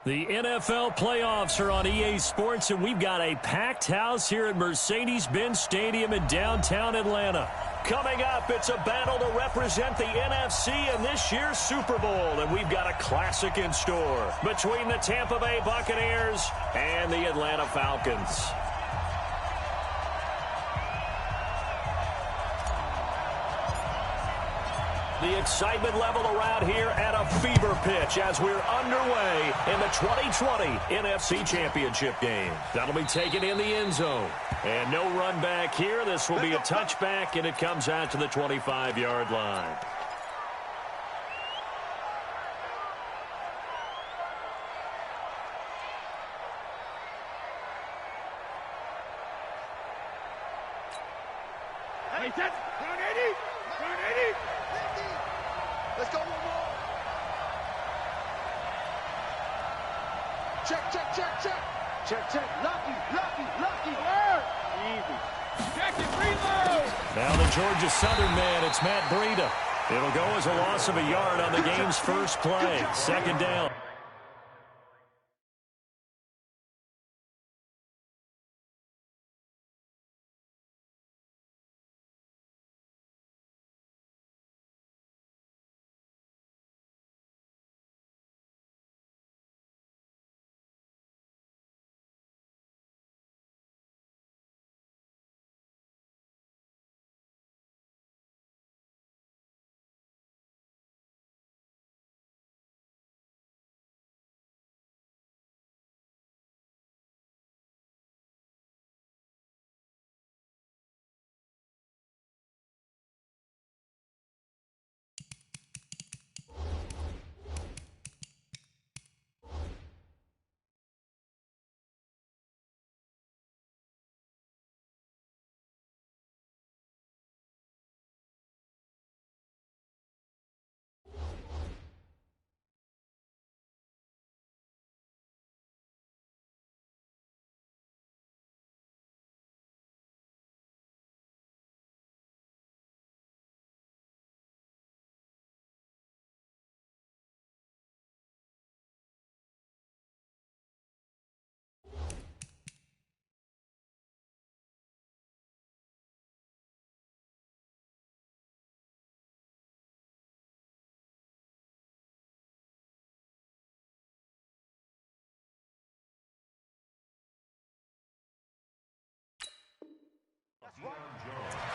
The NFL playoffs are on EA Sports, and we've got a packed house here at Mercedes-Benz Stadium in downtown Atlanta. Coming up, it's a battle to represent the NFC in this year's Super Bowl, and we've got a classic in store between the Tampa Bay Buccaneers and the Atlanta Falcons. The excitement level around here at a fever pitch as we're underway in the 2020 NFC Championship game. That'll be taken in the end zone. And no run back here. This will be a touchback, and it comes out to the 25-yard line. Hey, that's 180! 180! Let's go one more. Check, check, check, check. Check, check. Lucky, lucky, lucky. Easy. Check it, reload. Now the Georgia Southern man, it's Matt Breida. It'll go as a loss of a yard on the game's first play. Second down.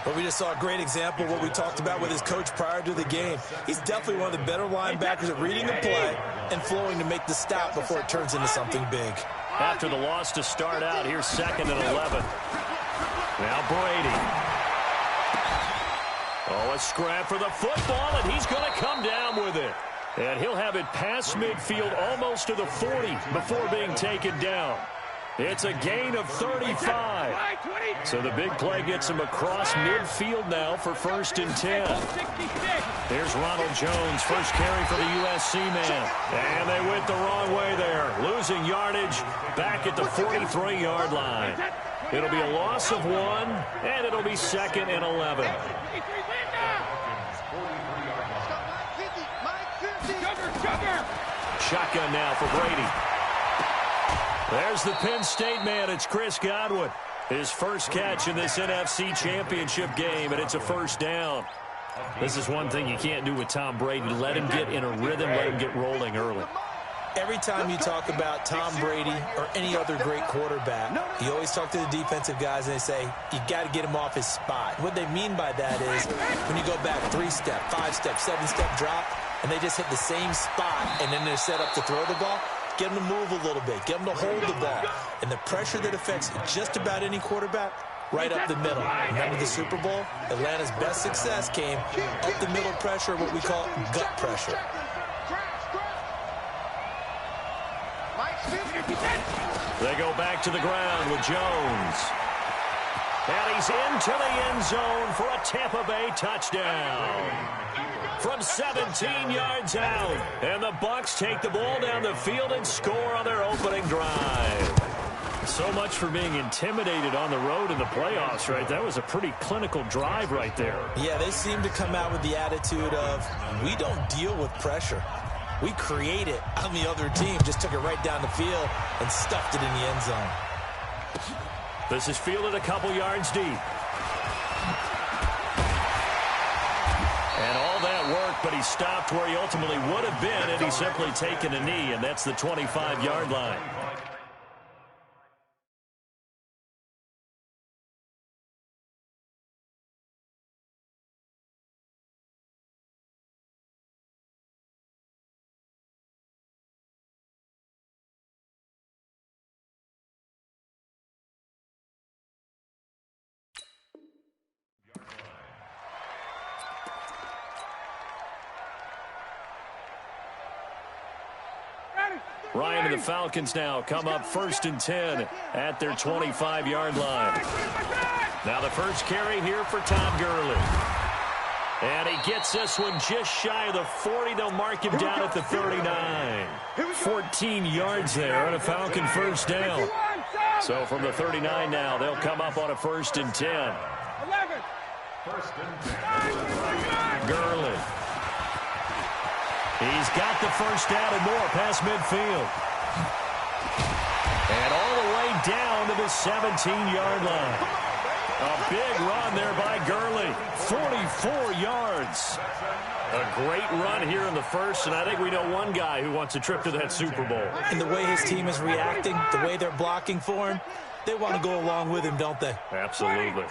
But we just saw a great example of what we talked about with his coach prior to the game. He's definitely one of the better linebackers at reading the play and flowing to make the stop before it turns into something big. After the loss to start out, here's 2nd and 11. Now Brady. Oh, a scrap for the football, and he's going to come down with it. And he'll have it past midfield almost to the 40 before being taken down. It's a gain of 35. So the big play gets him across midfield now for 1st and 10. Here's Ronald Jones, first carry for the USC man. And they went the wrong way there, losing yardage back at the 43-yard line. It'll be a loss of 1, and it'll be 2nd and 11. Shotgun now for Brady. There's the Penn State man. It's Chris Godwin. His first catch in this NFC Championship game, and it's a 1st down. This is one thing you can't do with Tom Brady. Let him get in a rhythm, let him get rolling early. Every time you talk about Tom Brady or any other great quarterback, you always talk to the defensive guys and they say, you got to get him off his spot. What they mean by that is when you go back 3-step, 5-step, 7-step drop, and they just hit the same spot, and then they're set up to throw the ball, get them to move a little bit, get them to hold the ball. And the pressure that affects just about any quarterback, right up the middle. Remember the Super Bowl? Atlanta's best success came up the middle pressure, what we call gut pressure. They go back to the ground with Jones. And he's into the end zone for a Tampa Bay touchdown. From 17 yards out. And the Bucs take the ball down the field and score on their opening drive. So much for being intimidated on the road in the playoffs, right? That was a pretty clinical drive right there. Yeah, they seem to come out with the attitude of, we don't deal with pressure. We created on the other team, just took it right down the field and stuffed it in the end zone. This is fielded a couple yards deep. And all that work, but he stopped where he ultimately would have been had he simply taken a knee, and that's the 25-yard line. Ryan and the Falcons now come up 1st and 10 at their 25-yard line. Now the first carry here for Todd Gurley. And he gets this one just shy of the 40. They'll mark him down at the 39. 14 yards there on a Falcon first down. So from the 39 now, they'll come up on a 1st and 10. Gurley. He's got the first down and more past midfield. And all the way down to the 17-yard line. A big run there by Gurley. 44 yards. A great run here in the first, and I think we know one guy who wants a trip to that Super Bowl. And the way his team is reacting, the way they're blocking for him, they want to go along with him, don't they? Absolutely.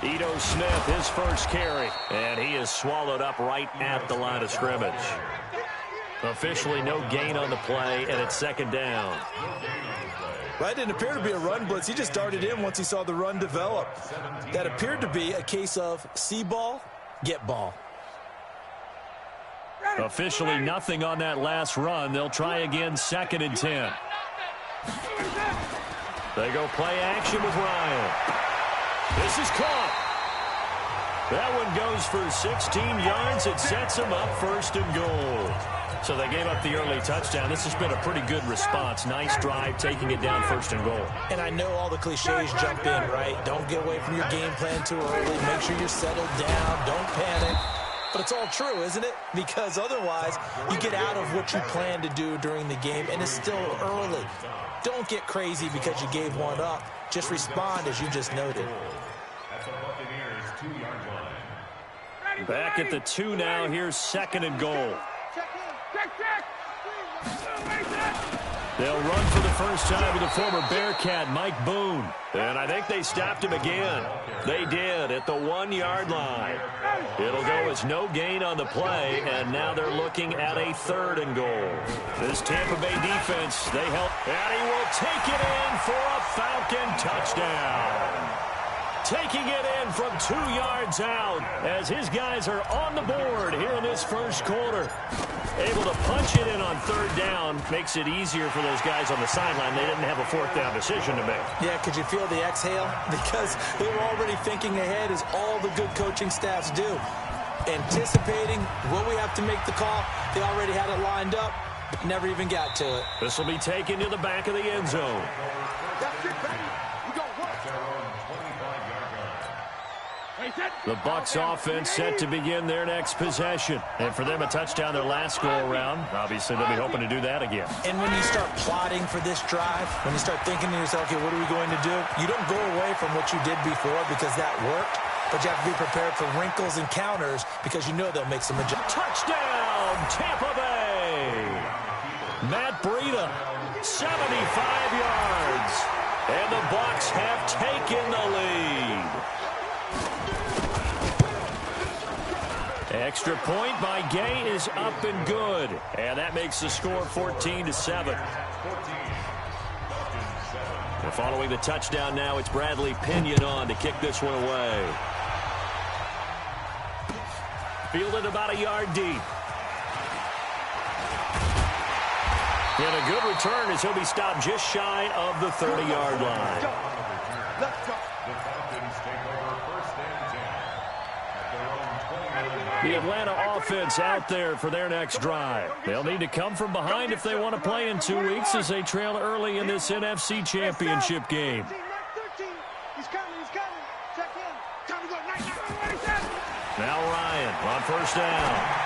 Ito Smith, his first carry, and he is swallowed up right at the line of scrimmage. Officially no gain on the play, and it's 2nd down. Well, it didn't appear to be a run blitz. He just darted in once he saw the run develop. That appeared to be a case of see ball, get ball. Officially nothing on that last run. They'll try again 2nd and 10. They go play action with Ryan. This is caught. That one goes for 16 yards. It sets them up 1st and goal. So they gave up the early touchdown. This has been a pretty good response. Nice drive, taking it down 1st and goal. And I know all the cliches jump in, right? Don't get away from your game plan too early. Make sure you're settled down. Don't panic. But it's all true, isn't it? Because otherwise, you get out of what you plan to do during the game, and it's still early. Don't get crazy because you gave one up. Just respond as you just noted. Back at the 2 now. Here's 2nd and goal. They'll run for the first time with the former Bearcat, Mike Boone. And I think they stopped him again. They did at the 1-yard line. It'll go as no gain on the play, and now they're looking at a 3rd and goal. This Tampa Bay defense, they help. And he will take it in for a Falcon touchdown. Taking it in from 2 yards out as his guys are on the board here in this first quarter. Able to punch it in on 3rd down makes it easier for those guys on the sideline. They didn't have a 4th down decision to make. Yeah, could you feel the exhale? Because they were already thinking ahead, as all the good coaching staffs do. Anticipating, will we have to make the call? They already had it lined up, never even got to it. This will be taken to the back of the end zone. The Bucs offense set to begin their next possession. And for them, a touchdown their last go-around. Obviously, they'll be hoping to do that again. And when you start plotting for this drive, when you start thinking to yourself, okay, what are we going to do? You don't go away from what you did before because that worked. But you have to be prepared for wrinkles and counters because you know they'll make some adjustments. Touchdown, Tampa Bay! Matt Breida, 75 yards. And the Bucs have taken the lead. Extra point by Gay is up and good. And that makes the score 14-7. Following the touchdown now, it's Bradley Pinion on to kick this one away. Fielded about a yard deep. And a good return as he'll be stopped just shy of the 30-yard line. The Atlanta offense out there for their next drive. They'll need to come from behind if they want to play in 2 weeks as they trail early in this NFC Championship game. Now Ryan on 1st down.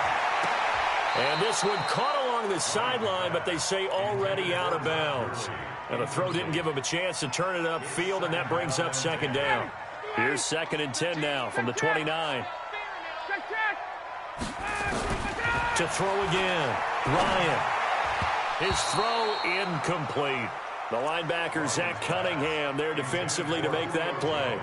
And this one caught along the sideline, but they say already out of bounds. And the throw didn't give him a chance to turn it upfield, and that brings up second down. Here's 2nd and 10 now from the 29. To throw again. Ryan. His throw incomplete. The linebacker, Zach Cunningham, there defensively to make that play.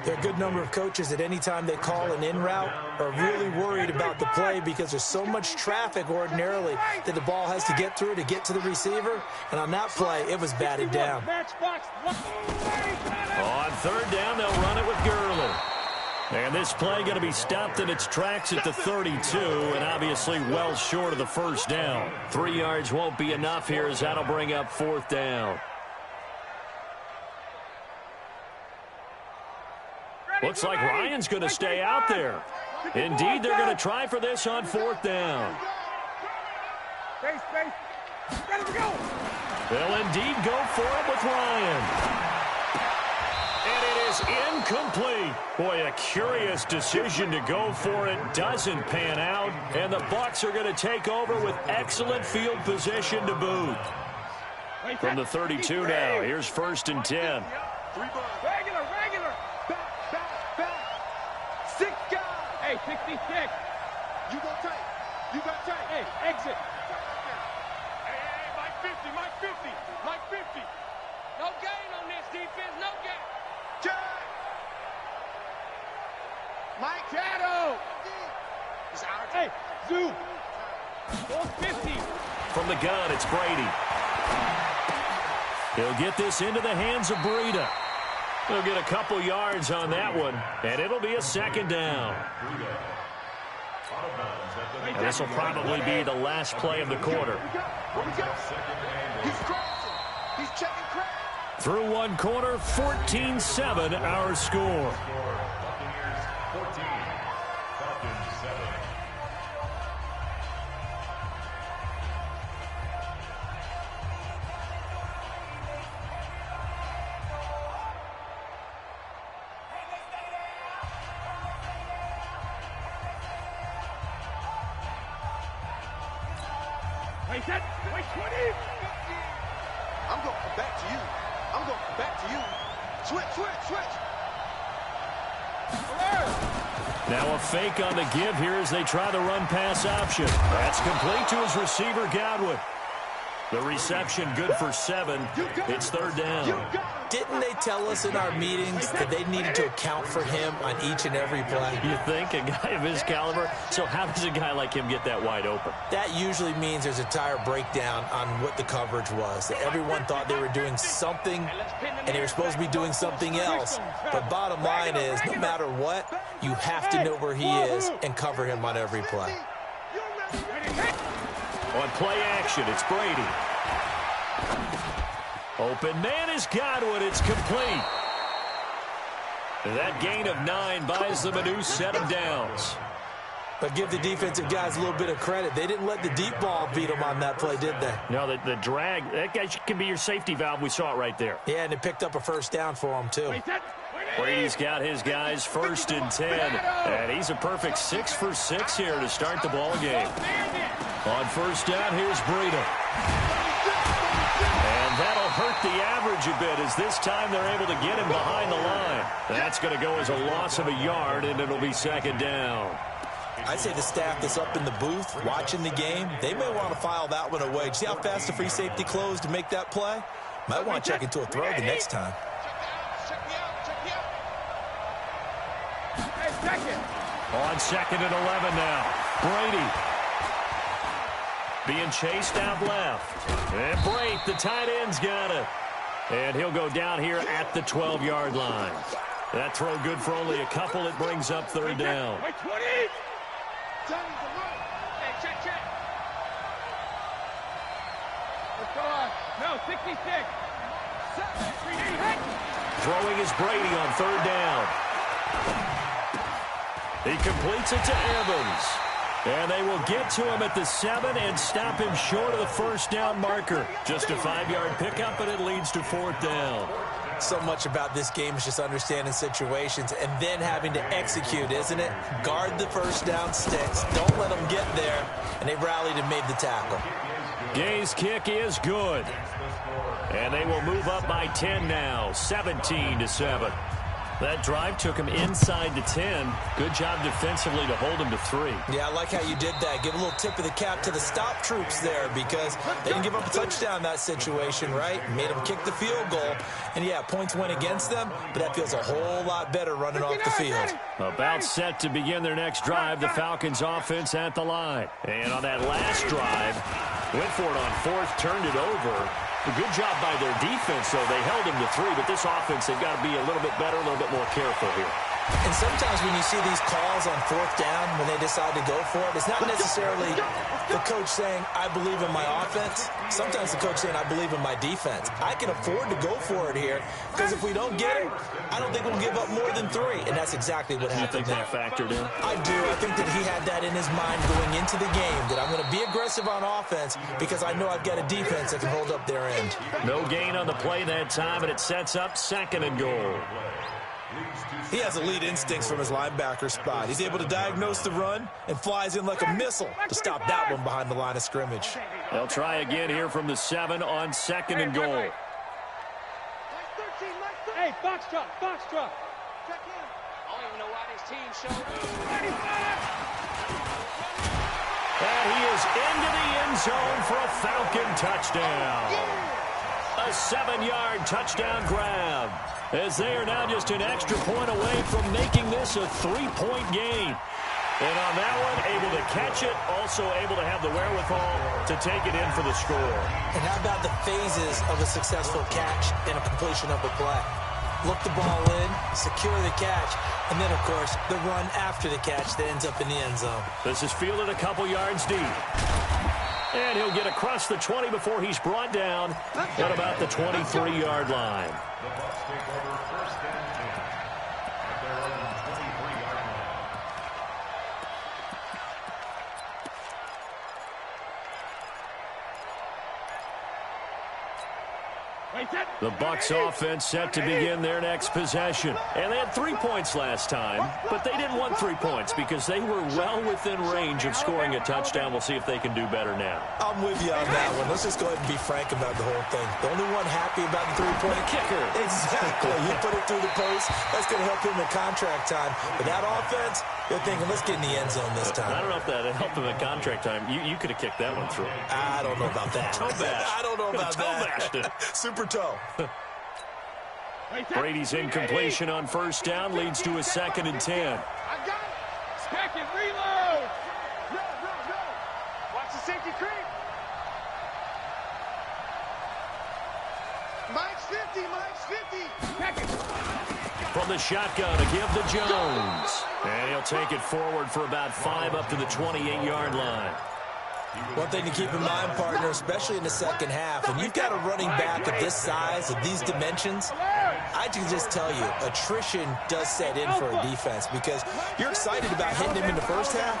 There are a good number of coaches at any time they call an in route are really worried about the play because there's so much traffic ordinarily that the ball has to get through to get to the receiver. And on that play, it was batted down. On 3rd down, they'll run it with Gurley. And this play going to be stopped in its tracks at the 32, and obviously well short of the 1st down. 3 yards won't be enough here as that'll bring up 4th down. Looks like Ryan's going to stay out there. Indeed, they're going to try for this on 4th down. They'll indeed go for it with Ryan. And it is incomplete. Boy, a curious decision to go for it. Doesn't pan out. And the Bucs are going to take over with excellent field position to boot. From the 32 now, here's 1st and 10. Regular. Back. 6 guys. Hey, 66. You go tight. Hey, exit. Hey, Mike 50. No gain on this defense, no gain. Jack. Mike Shadow. Hey, zoom. 450. From the gun, it's Brady. He'll get this into the hands of Breida. He'll get a couple yards on that one, and it'll be a 2nd down. And this will probably be the last play of the quarter. He's checking crack. Through one quarter, 14-7 our score. Wait, 20. I'm going to come back to you. Switch. Now a fake on the give here as they try the run-pass option. That's complete to his receiver, Godwin. The reception good for 7. It's 3rd down. Didn't they tell us in our meetings that they needed to account for him on each and every play? You think? A guy of his caliber? So how does a guy like him get that wide open? That usually means there's a entire breakdown on what the coverage was. That everyone thought they were doing something, and they were supposed to be doing something else. But bottom line is, no matter what, you have to know where he is and cover him on every play. On play action, it's Brady. Open man is Godwin. It's complete. That gain of 9 buys them a new set of downs. But give the defensive guys a little bit of credit. They didn't let the deep ball beat them on that play, did they? No, the drag, that guy can be your safety valve. We saw it right there. Yeah, and it picked up a 1st down for him, too. Brady's got his guys 1st and 10. And he's a perfect 6 for 6 here to start the ball game. On 1st down, here's Breida. And that'll hurt the average a bit as this time they're able to get him behind the line. That's going to go as a loss of a yard, and it'll be 2nd down. I'd say the staff that's up in the booth watching the game, they may want to file that one away. See how fast the free safety closed to make that play? Might want to check into a throw the next time. On 2nd and 11 now. Brady being chased out left. And Brate, the tight end's got it. And he'll go down here at the 12-yard line. That throw good for only a couple. It brings up 3rd down. No, 66. Throwing is Brady on 3rd down. He completes it to Evans. And they will get to him at the 7 and stop him short of the 1st down marker. Just a 5-yard pickup, and it leads to 4th down. So much about this game is just understanding situations and then having to execute, isn't it? Guard the first down sticks. Don't let them get there. And they rallied and made the tackle. Gay's kick is good. And they will move up by 10 now, 17-7. That drive took him inside the 10. Good job defensively to hold him to 3. Yeah, I like how you did that. Give a little tip of the cap to the stop troops there because they didn't give up a touchdown in that situation, right? Made them kick the field goal. And, yeah, points went against them, but that feels a whole lot better running off the field. About set to begin their next drive, the Falcons offense at the line. And on that last drive, went for it on 4th, turned it over. A good job by their defense, though. They held him to 3, but this offense, they've got to be a little bit better, a little bit more careful here. And sometimes when you see these calls on 4th down, when they decide to go for it, it's not necessarily the coach saying, I believe in my offense. Sometimes the coach saying, I believe in my defense. I can afford to go for it here because if we don't get it, I don't think we'll give up more than 3. And that's exactly what happened there. You think that factored in? I do. I think that he had that in his mind going into the game, that I'm going to be aggressive on offense because I know I've got a defense that can hold up their end. No gain on the play that time, and it sets up 2nd and goal. He has elite instincts from his linebacker spot. He's able to diagnose the run and flies in like a missile to stop that one behind the line of scrimmage. They'll try again here from the 7 on 2nd and goal. Hey, box truck, box truck. Check in. I don't even know why this team showed up. And he is into the end zone for a Falcon touchdown. A 7-yard touchdown grab, as they are now just an extra point away from making this a 3-point game. And on that one, able to catch it, also able to have the wherewithal to take it in for the score. And how about the phases of a successful catch and a completion of a play? Look the ball in, secure the catch, and then, of course, the run after the catch that ends up in the end zone. This is fielded a couple yards deep. And he'll get across the 20 before he's brought down at about the 23-yard line. The Bucs offense set to begin their next possession. And they had 3 points last time, but they didn't want 3 points because they were well within range of scoring a touchdown. We'll see if they can do better now. I'm with you on that one. Let's just go ahead and be frank about the whole thing. The only one happy about the 3-point kicker. Exactly. He put it through the post. That's going to help him in contract time. But that offense, they're thinking, let's get in the end zone this time. I don't know if that helped him in contract time. You could have kicked that one through. I don't know about that. Toe bash. I don't know about that. Toe bashed it. Super toe. Brady's incompletion on 1st down leads to a 2nd and 10. I got it. Stack it, reload. No. Watch the safety creep. Mike's 50. Pack it. From the shotgun to give to Jones. And he'll take it forward for about 5 up to the 28-yard line. One thing to keep in mind, partner, especially in the second half, when you've got a running back of this size, of these dimensions, I can just tell you, attrition does set in for a defense because you're excited about hitting him in the first half.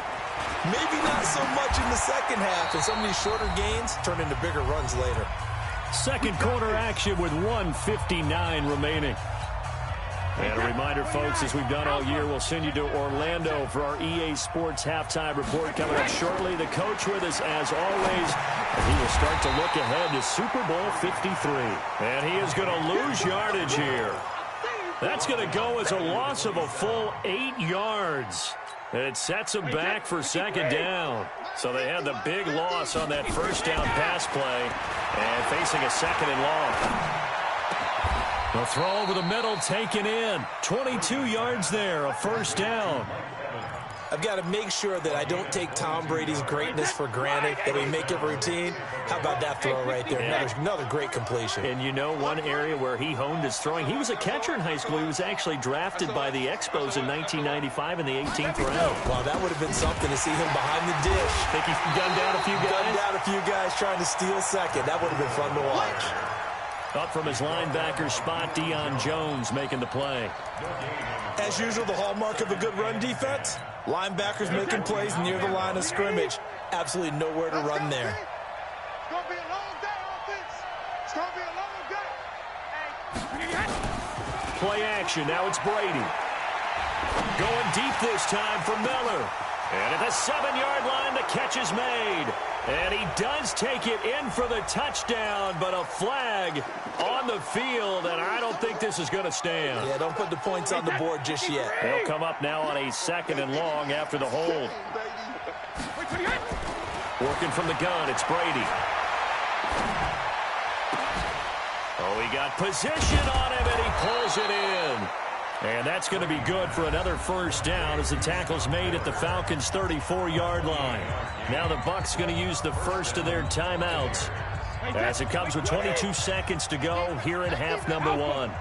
Maybe not so much in the second half, and some of these shorter gains turn into bigger runs later. Second quarter action with 1:59 remaining. And a reminder, folks, as we've done all year, we'll send you to Orlando for our EA Sports halftime report coming up shortly. The coach with us, as always, and he will start to look ahead to Super Bowl 53. And he is going to lose yardage here. That's going to go as a loss of a full 8 yards. And it sets him back for 2nd down. So they had the big loss on that 1st down pass play and facing a 2nd and long. The throw over the middle taken in. 22 yards there, a 1st down. I've got to make sure that I don't take Tom Brady's greatness for granted, that we make it routine. How about that throw right there? Another great completion. And you know one area where he honed his throwing, he was a catcher in high school. He was actually drafted by the Expos in 1995 in the 18th round. Wow, that would have been something to see him behind the dish. Think he gunned down a few guys? Gunned down a few guys trying to steal second. That would have been fun to watch. Up from his linebacker spot, Deion Jones making the play. As usual, the hallmark of a good run defense, linebackers making plays near the line of scrimmage. Absolutely nowhere to run there. It's going to be a long day, offense. It's going to be a long day. Hey. play action. Now it's Brady. Going deep this time for Miller. And at the 7-yard line, the catch is made. And he does take it in for the touchdown, but a flag on the field, and I don't think this is going to stand. Yeah, don't put the points on the board just yet. They'll come up now on a 2nd and long after the hold. Working from the gun, it's Brady. Oh, he got position on him, and he pulls it in. And that's going to be good for another first down as the tackle's made at the Falcons' 34-yard line. Now the Bucs going to use the first of their timeouts as it comes with 22 seconds to go here in half number 1.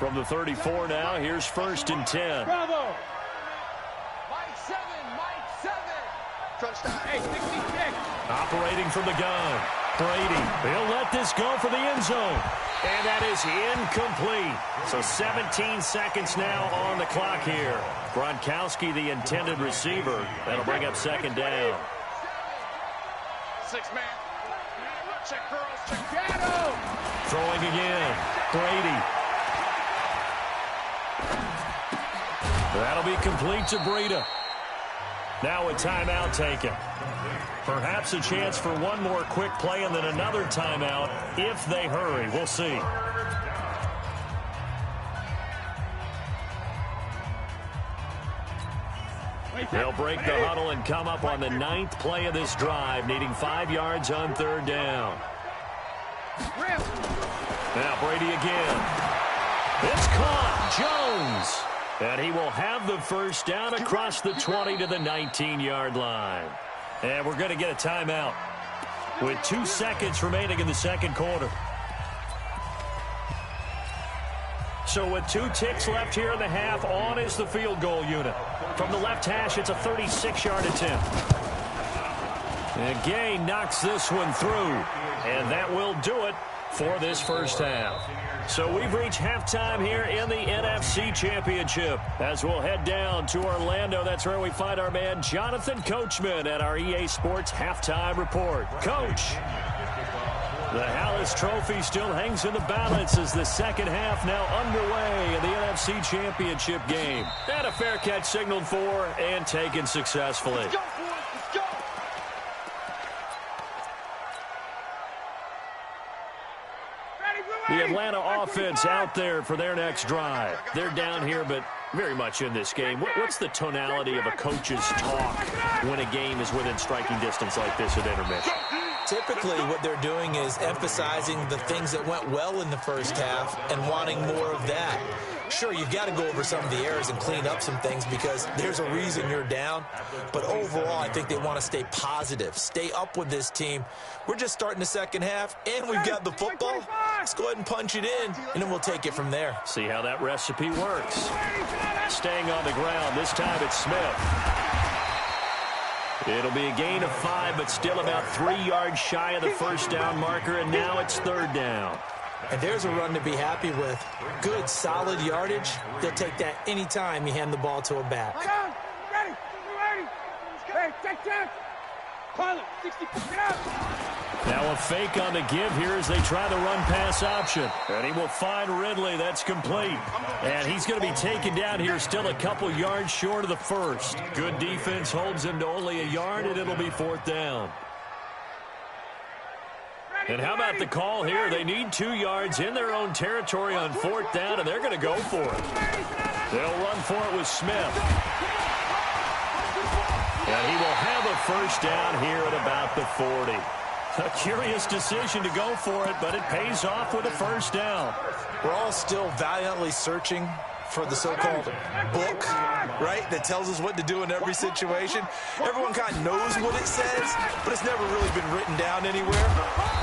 From the 34 now, here's 1st and 10. Bravo. Mike 7. Touchdown. Hey, 66. Operating from the gun. Brady, he'll let this go for the end zone. And that is incomplete. So 17 seconds now on the clock here. Gronkowski, the intended receiver. That'll bring up 2nd down. 6-man. Check girls, check shadow. Throwing again. Brady. That'll be complete to Breida. Now a timeout taken. Perhaps a chance for one more quick play and then another timeout if they hurry. We'll see. They'll break the huddle and come up on the 9th play of this drive, needing 5 yards on 3rd down. Now Brady again. It's caught. Jones. And he will have the first down across the 20 to the 19-yard line. And we're going to get a timeout with 2 seconds remaining in the 2nd quarter. So with 2 ticks left here in the half, on is the field goal unit. From the left hash, it's a 36-yard attempt. And Gay knocks this one through. And that will do it for this first half. So we've reached halftime here in the NFC Championship. As we'll head down to Orlando, that's where we find our man Jonathan Coachman at our EA Sports Halftime Report. Coach, the Hallis Trophy still hangs in the balance as the 2nd half now underway in the NFC Championship game. And a fair catch signaled for and taken successfully. The Atlanta offense out there for their next drive. They're down here, but very much in this game. What's the tonality of a coach's talk when a game is within striking distance like this at intermission? Typically, what they're doing is emphasizing the things that went well in the first half and wanting more of that. Sure, you've got to go over some of the errors and clean up some things because there's a reason you're down. But overall, I think they want to stay positive, stay up with this team. We're just starting the 2nd half, and we've got the football. Let's go ahead and punch it in, and then we'll take it from there. See how that recipe works. Staying on the ground, this time it's Smith. It'll be a gain of 5, but still about 3 yards shy of the first down marker, and now it's 3rd down. And there's a run to be happy with. Good, solid yardage. They'll take that any time you hand the ball to a back. Ready. Hey, check. Pilot, 60, get out. Now a fake on the give here as they try the run-pass option. And he will find Ridley. That's complete. And he's going to be taken down here still a couple yards short of the first. Good defense holds him to only a yard, and it'll be 4th down. And how about the call here? They need 2 yards in their own territory on 4th down, and they're going to go for it. They'll run for it with Smith. And he will have a first down here at about the 40. A curious decision to go for it, but it pays off with a first down. We're all still valiantly searching for the so-called book, right, that tells us what to do in every situation. Everyone kind of knows what it says, but it's never really been written down anywhere.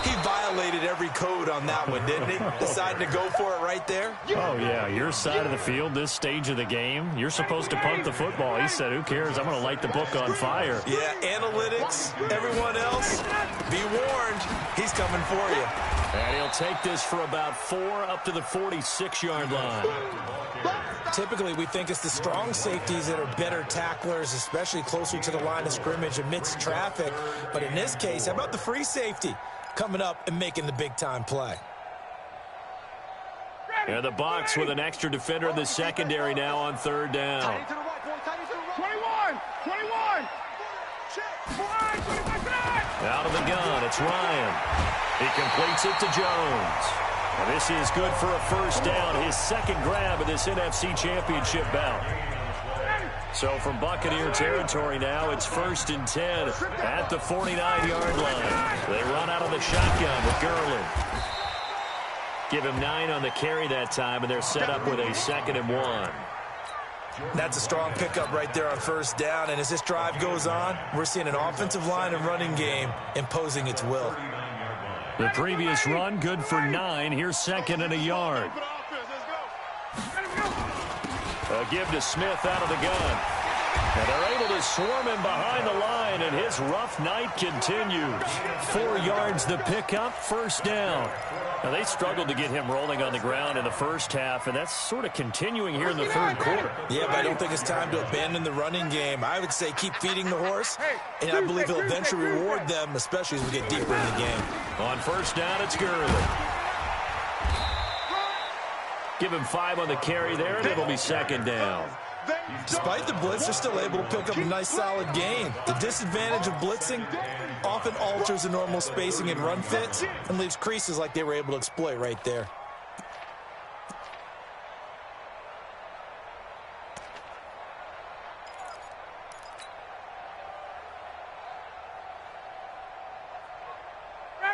He violated every code on that one, didn't he? Deciding to go for it right there. Oh, yeah, your side of the field, this stage of the game, you're supposed to punt the football. He said, who cares? I'm going to light the book on fire. Yeah, analytics, everyone else, be warned, he's coming for you. And he'll take this for about 4 up to the 46-yard line. Typically, we think it's the strong safeties that are better tacklers, especially closer to the line of scrimmage amidst traffic. But in this case, how about the free safety coming up and making the big-time play? And the Bucs with an extra defender in the secondary now on third down. 21! 21! Out of the gun, it's Ryan. He completes it to Jones. And this is good for a first down, his second grab of this NFC Championship bout. So from Buccaneer territory now, it's 1st and 10 at the 49-yard line. They run out of the shotgun with Gurley. Give him 9 on the carry that time, and they're set up with a 2nd and 1. That's a strong pickup right there on first down. And as this drive goes on, we're seeing an offensive line and running game imposing its will. The previous run, good for 9. Here's 2nd and a yard. A give to Smith out of the gun. And they're able to swarm him behind the line, and his rough night continues. 4 yards the pickup, first down. Now, they struggled to get him rolling on the ground in the first half, and that's sort of continuing here in the third quarter. Yeah, but I don't think it's time to abandon the running game. I would say keep feeding the horse, and I believe he'll eventually reward them, especially as we get deeper in the game. On first down, it's Gurley. Give him 5 on the carry there, and it'll be 2nd down. Despite the blitz, they're still able to pick up a nice, solid gain. The disadvantage of blitzing often alters the normal spacing and run fits and leaves creases like they were able to exploit right there.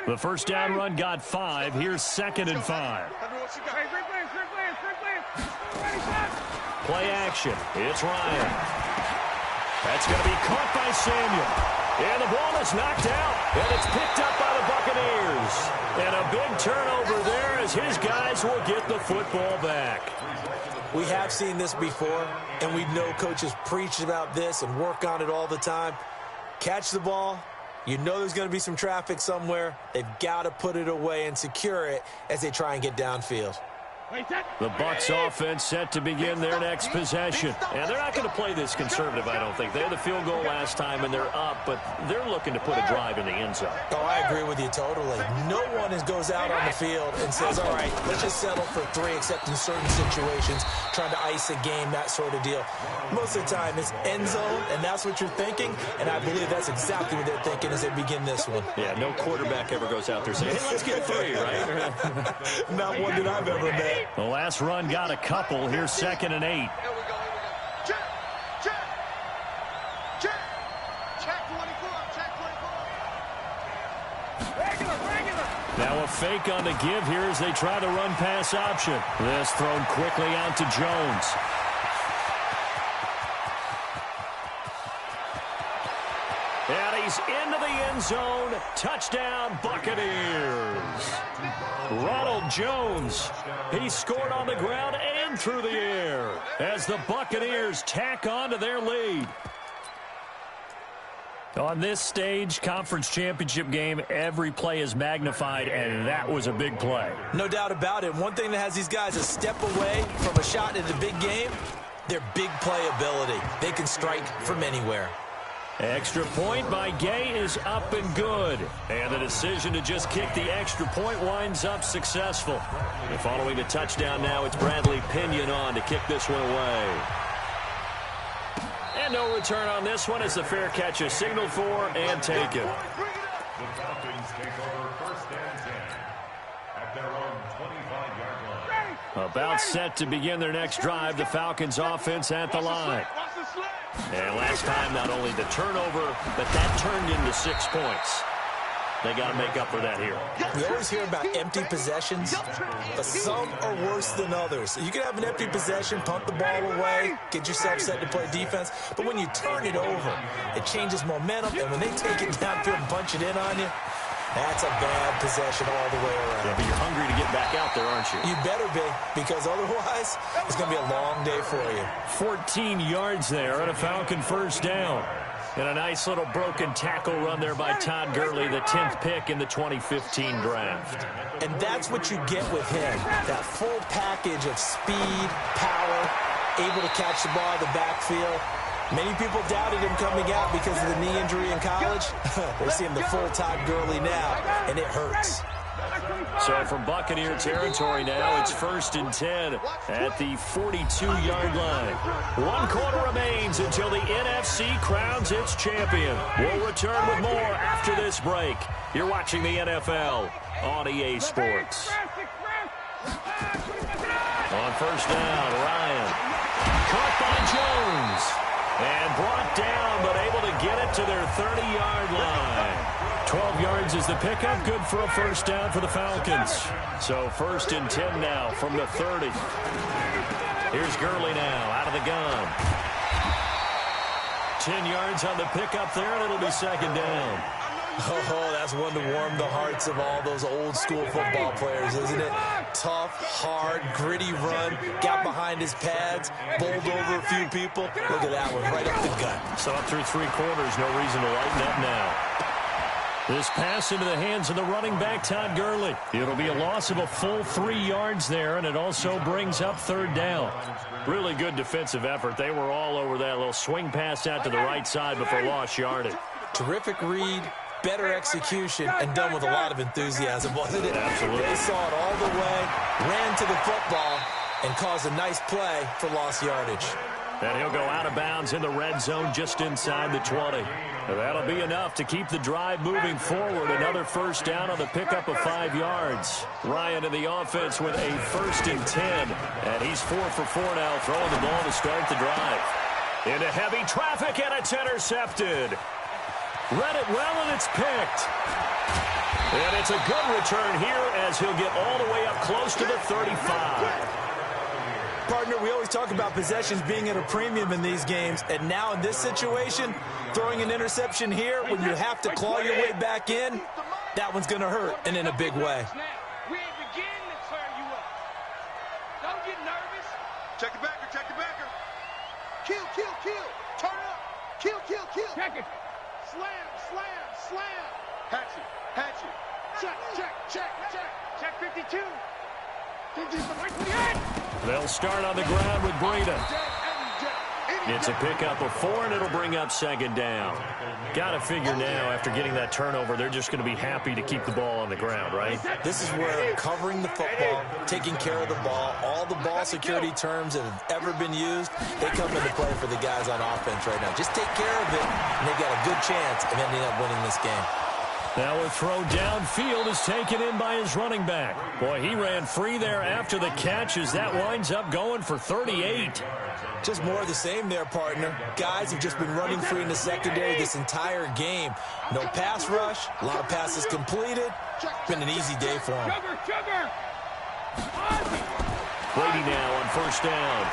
The first down run got 5. Here's 2nd and 5. Play action. It's Ryan. That's going to be caught by Samuel. And the ball is knocked out. And it's picked up by the Buccaneers. And a big turnover there as his guys will get the football back. We have seen this before, and we know coaches preach about this and work on it all the time. Catch the ball. You know there's going to be some traffic somewhere. They've got to put it away and secure it as they try and get downfield. The Bucs offense set to begin their next possession. And they're not going to play this conservative, I don't think. They had the field goal last time, and they're up, but they're looking to put a drive in the end zone. Oh, I agree with you totally. No one goes out on the field and says, all right, let's just settle for 3, except in certain situations, trying to ice a game, that sort of deal. Most of the time, it's end zone, and that's what you're thinking, and I believe that's exactly what they're thinking as they begin this one. Yeah, no quarterback ever goes out there saying, hey, let's get 3, right? Not one that I've ever met. The last run got a couple. Here's 2nd and 8. Now a fake on the give here as they try the run-pass option. This thrown quickly out to Jones. And he's into the end zone. Touchdown, Buccaneers. Ronald Jones, he scored on the ground and through the air as the Buccaneers tack on to their lead. On this stage, conference championship game, every play is magnified, and that was a big play. No doubt about it. One thing that has these guys a step away from a shot at the big game, their big play ability. They can strike from anywhere. Extra point by Gay is up and good. And the decision to just kick the extra point winds up successful. And following the touchdown now, it's Bradley Pinion on to kick this one away. And no return on this one as the fair catch is signaled for and taken. The Falcons take over 1st and 10 at their own 25-yard line. About set to begin their next drive, the Falcons offense at the line. And last time, not only the turnover, but that turned into 6 points. They got to make up for that here. We always hear about empty possessions, but some are worse than others. You can have an empty possession, pump the ball away, get yourself set to play defense, but when you turn it over, it changes momentum, and when they take it downfield and punch it in on you, that's a bad possession all the way around. Yeah, but you're hungry to get back out there, aren't you? You better be, because otherwise, it's going to be a long day for you. 14 yards there and a Falcon first down. And a nice little broken tackle run there by Todd Gurley, the 10th pick in the 2015 draft. And that's what you get with him, that full package of speed, power, able to catch the ball in the backfield. Many people doubted him coming out because of the knee injury in college. They're seeing the full Todd Gurley now, and it hurts. So from Buccaneer territory now, it's 1st and 10 at the 42-yard line. 1 quarter remains until the NFC crowns its champion. We'll return with more after this break. You're watching the NFL on EA Sports. On 1st down, Ryan. Caught by Jones. And brought down, but able to get it to their 30-yard line. 12 yards is the pickup. Good for a 1st down for the Falcons. So 1st and 10 now from the 30. Here's Gurley now out of the gun. 10 yards on the pickup there, and it'll be 2nd down. Oh, that's one to warm the hearts of all those old-school football players, isn't it? Tough, hard, gritty run, got behind his pads, bowled over a few people. Look at that one, right up the gut. So up through 3 quarters, no reason to lighten up now. This pass into the hands of the running back, Todd Gurley. It'll be a loss of a full 3 yards there, and it also brings up 3rd down. Really good defensive effort. They were all over that little swing pass out to the right side before lost yardage. Terrific read, better execution, and done with a lot of enthusiasm, wasn't it? Absolutely. They saw it all the way, ran to the football, and caused a nice play for lost yardage. And he'll go out of bounds in the red zone just inside the 20. And that'll be enough to keep the drive moving forward. Another 1st down on the pickup of 5 yards. Ryan in the offense with a 1st and 10. And he's 4 for 4 now, throwing the ball to start the drive. Into heavy traffic, and it's intercepted. Read it well, and it's picked. And it's a good return here as he'll get all the way up close to the 35. Partner, we always talk about possessions being at a premium in these games, and now in this situation, throwing an interception here when you have to claw your way back in, that one's going to hurt, and in a big way. We ain't beginning to turn you up. Don't get nervous. Check the backer, check the backer. Kill, kill, kill. Turn up. Kill, kill, kill. Check it. Slam, slam, slam. Hatchet, hatchet. Check, check, check, check. Check 52. They'll start on the ground with Breida. It's a pickup of 4, and it'll bring up 2nd down. Got to figure now, after getting that turnover, they're just going to be happy to keep the ball on the ground, right? This is where covering the football, taking care of the ball, all the ball security terms that have ever been used, they come into play for the guys on offense right now. Just take care of it, and they've got a good chance of ending up winning this game. Now a throw downfield is taken in by his running back. Boy, he ran free there after the catch as that winds up going for 38. Just more of the same there, partner. Guys have just been running free in the secondary this entire game. No pass rush, a lot of passes completed. Been an easy day for him. Brady now on 1st down.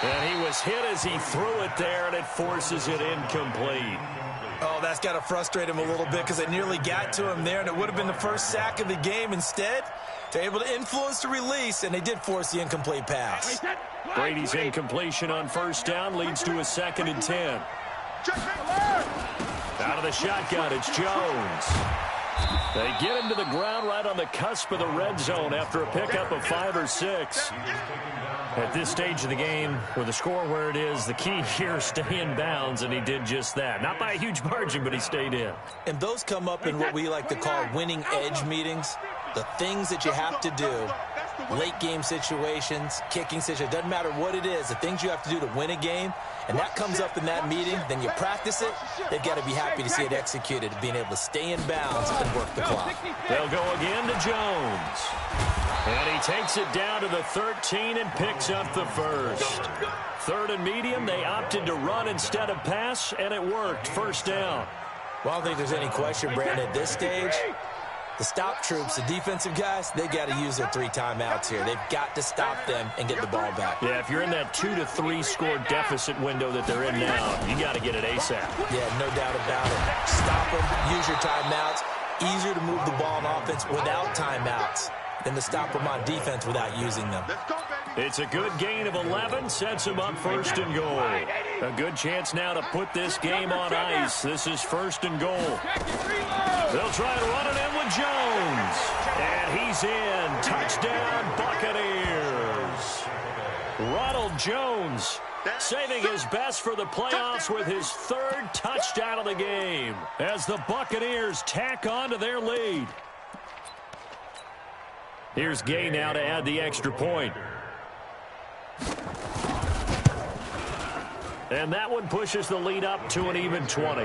And he was hit as he threw it there, and it forces it incomplete. Oh, that's got to frustrate him a little bit because it nearly got to him there, and it would have been the first sack of the game. Instead, they're able to influence the release, and they did force the incomplete pass. Brady's incompletion on 1st down leads to a 2nd and 10. Out of the shotgun, it's Jones. They get him to the ground right on the cusp of the red zone after a pickup of 5 or 6. At this stage of the game, with the score where it is, the key here is stay in bounds, and he did just that. Not by a huge margin, but he stayed in. And those come up in what we like to call winning edge meetings. The things that you have to do, late game situations, kicking situations, doesn't matter what it is, the things you have to do to win a game, and that comes up in that meeting, then you practice it, they've got to be happy to see it executed, being able to stay in bounds and work the clock. They'll go again to Jones. And he takes it down to the 13 and picks up the 1st. 3rd and medium, they opted to run instead of pass, and it worked. 1st down. Well, I don't think there's any question, Brandon, at this stage, the stop troops, the defensive guys, they got to use their 3 timeouts here. They've got to stop them and get the ball back. Yeah, if you're in that 2 to 3 score deficit window that they're in now, you got to get it ASAP. Yeah, no doubt about it. Stop them, use your timeouts. Easier to move the ball on offense without timeouts than to stop them on defense without using them. It's a good gain of 11, sets him up 1st and goal. A good chance now to put this game on ice. This is 1st and goal. They'll try to run it in with Jones. And he's in. Touchdown, Buccaneers. Ronald Jones saving his best for the playoffs with his third touchdown of the game as the Buccaneers tack on to their lead. Here's Gay now to add the extra point. And that one pushes the lead up to an even 20.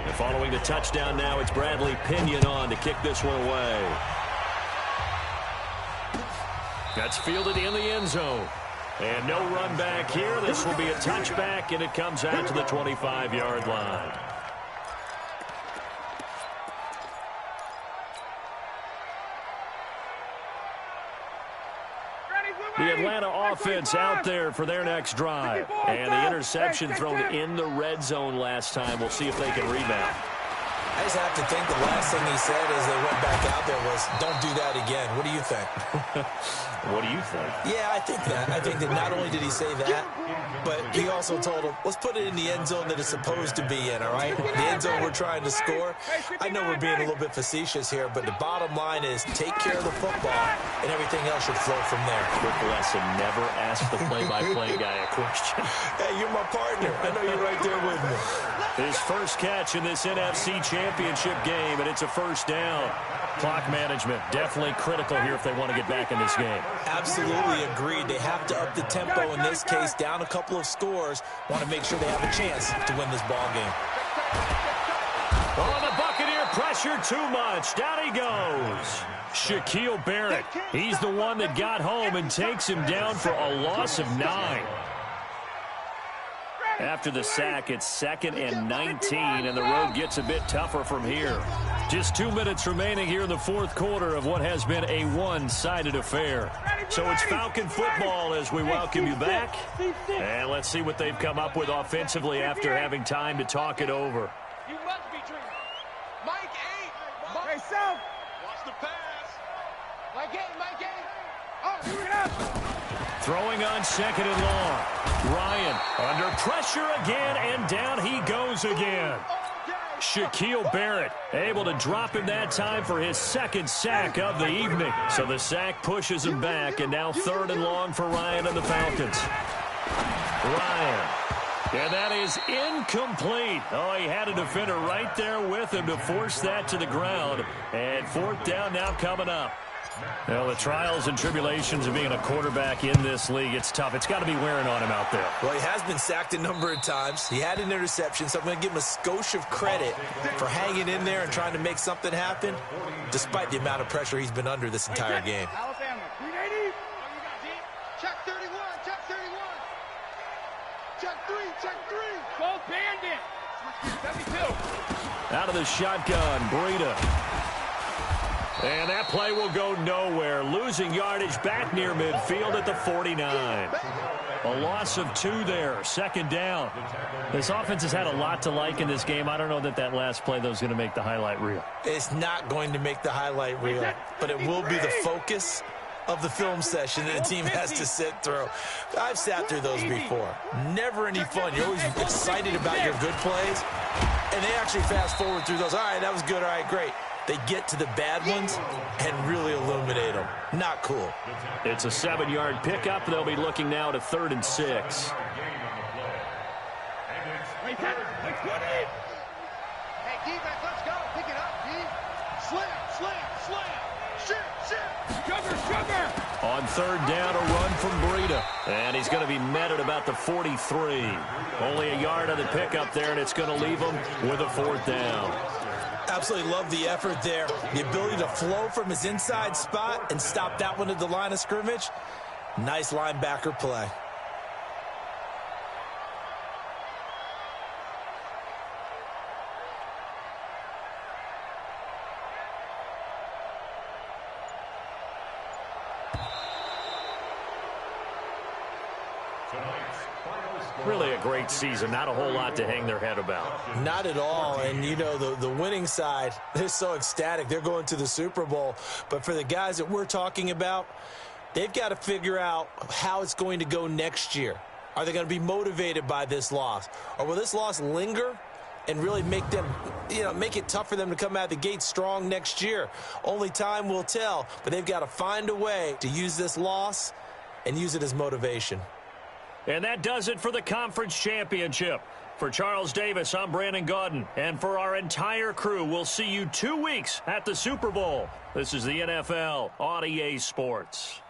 And following the touchdown now, it's Bradley Pinion on to kick this one away. That's fielded in the end zone. And no run back here. This will be a touchback, and it comes out to the 25-yard line. The Atlanta offense out there for their next drive. And the interception thrown in the red zone last time. We'll see if they can rebound. I just have to think the last thing he said as they went back out there was, don't do that again. What do you think? What do you think? Yeah, I think that. I think that not only did he say that, but he also told him, let's put it in the end zone that it's supposed to be in, all right? The end zone we're trying to score. I know we're being a little bit facetious here, but the bottom line is take care of the football, and everything else should flow from there. Quick lesson, never ask the play-by-play guy a question. Hey, you're my partner. I know you're right there with me. His first catch in this NFC Championship game, and it's a first down. Clock management, definitely critical here if they want to get back in this game. Absolutely agreed. They have to up the tempo in this case, down a couple of scores. Want to make sure they have a chance to win this ball game. Oh, the Buccaneer pressure too much. Down he goes. Shaquille Barrett. He's the one that got home and takes him down for a loss of 9. After the sack, it's 2nd and 19, and the road gets a bit tougher from here. Just 2 minutes remaining here in the fourth quarter of what has been a one-sided affair. So it's Falcon football as we welcome you back. And let's see what they've come up with offensively after having time to talk it over. You must be dreaming. Mike 8. Hey, South. Watch the pass. Mike 8, Mike 8. Oh, here it up. Throwing on 2nd and long. Ryan under pressure again, and down he goes again. Shaquille Barrett able to drop him that time for his 2nd sack of the evening. So the sack pushes him back, and now 3rd and long for Ryan and the Falcons. Ryan. And that is incomplete. Oh, he had a defender right there with him to force that to the ground. And 4th down now coming up. Well, the trials and tribulations of being a quarterback in this league, it's tough. It's got to be wearing on him out there. Well, he has been sacked a number of times. He had an interception, so I'm going to give him a skosh of credit for hanging in there and trying to make something happen, despite the amount of pressure he's been under this entire game. Alabama, 380. Check 31, check 31. Check 3, check 3. Both bandit. 72. Out of the shotgun, Breida. And that play will go nowhere. Losing yardage back near midfield at the 49. A loss of 2 there. 2nd down. This offense has had a lot to like in this game. I don't know that that last play, though, is going to make the highlight reel. It's not going to make the highlight reel, but it will be the focus of the film session that the team has to sit through. I've sat through those before. Never any fun. You're always excited about your good plays, and they actually fast forward through those. All right, that was good. All right, great. They get to the bad ones and really illuminate them. Not cool. It's a 7-yard pickup. They'll be looking now to 3rd and 6. Hey, defense, let's go. Pick it up, D. Slam, slam, slam. Shit. Sugar. On 3rd down, a run from Breida. And he's going to be met at about the 43. Only a yard on the pickup there, and it's going to leave him with a 4th down. Absolutely love the effort there. The ability to flow from his inside spot and stop that one at the line of scrimmage. Nice linebacker play. Really a great season. Not a whole lot to hang their head about. Not at all. And, you know, the winning side, they're so ecstatic. They're going to the Super Bowl. But for the guys that we're talking about, they've got to figure out how it's going to go next year. Are they going to be motivated by this loss? Or will this loss linger and really make them, make it tough for them to come out of the gate strong next year. Only time will tell, but they've got to find a way to use this loss and use it as motivation. And that does it for the conference championship. For Charles Davis, I'm Brandon Gaudin. And for our entire crew, we'll see you 2 weeks at the Super Bowl. This is the NFL on EA Sports.